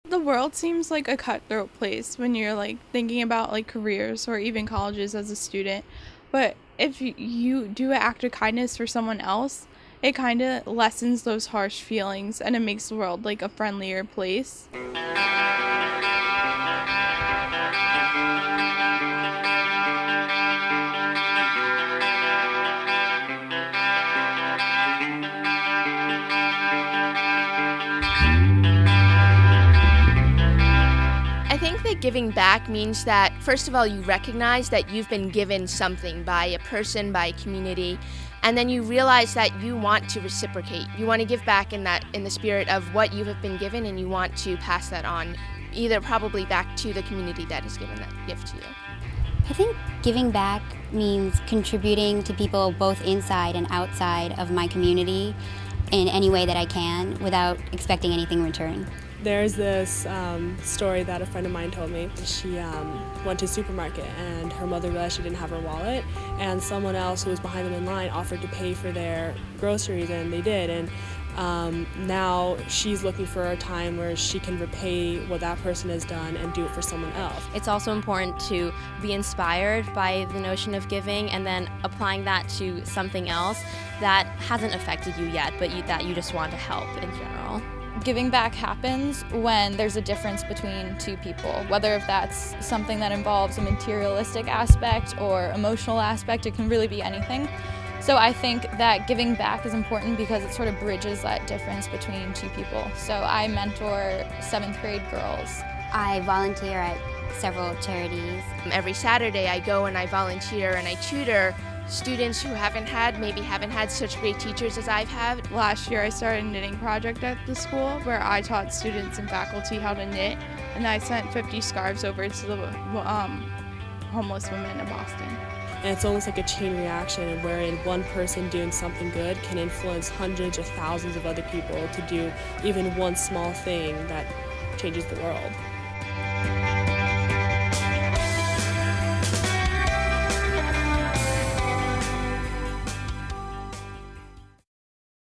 The world seems like a cutthroat place when you're like thinking about like careers or even colleges as a student. But if you do an act of kindness for someone else, it kind of lessens those harsh feelings and it makes the world like a friendlier place. I think that giving back means that, first of all, you recognize that you've been given something by a person, by a community, and then you realize that you want to reciprocate. You want to give back in the spirit of what you have been given, and you want to pass that on, either probably back to the community that has given that gift to you. I think giving back means contributing to people both inside and outside of my community in any way that I can without expecting anything in return. There's this story that a friend of mine told me. She went to a supermarket and her mother realized she didn't have her wallet, and someone else who was behind them in line offered to pay for their groceries, and they did. And now she's looking for a time where she can repay what that person has done and do it for someone else. It's also important to be inspired by the notion of giving and then applying that to something else that hasn't affected you yet, but that you just want to help in general. Giving back happens when there's a difference between two people, whether if that's something that involves a materialistic aspect or emotional aspect. It can really be anything. So I think that giving back is important because it sort of bridges that difference between two people. So I mentor 7th grade girls. I volunteer at several charities. Every Saturday I go and I volunteer and I tutor students who maybe haven't had such great teachers as I've had. Last year I started a knitting project at the school where I taught students and faculty how to knit, and I sent 50 scarves over to the homeless women in Boston. And it's almost like a chain reaction wherein one person doing something good can influence hundreds or thousands of other people to do even one small thing that changes the world.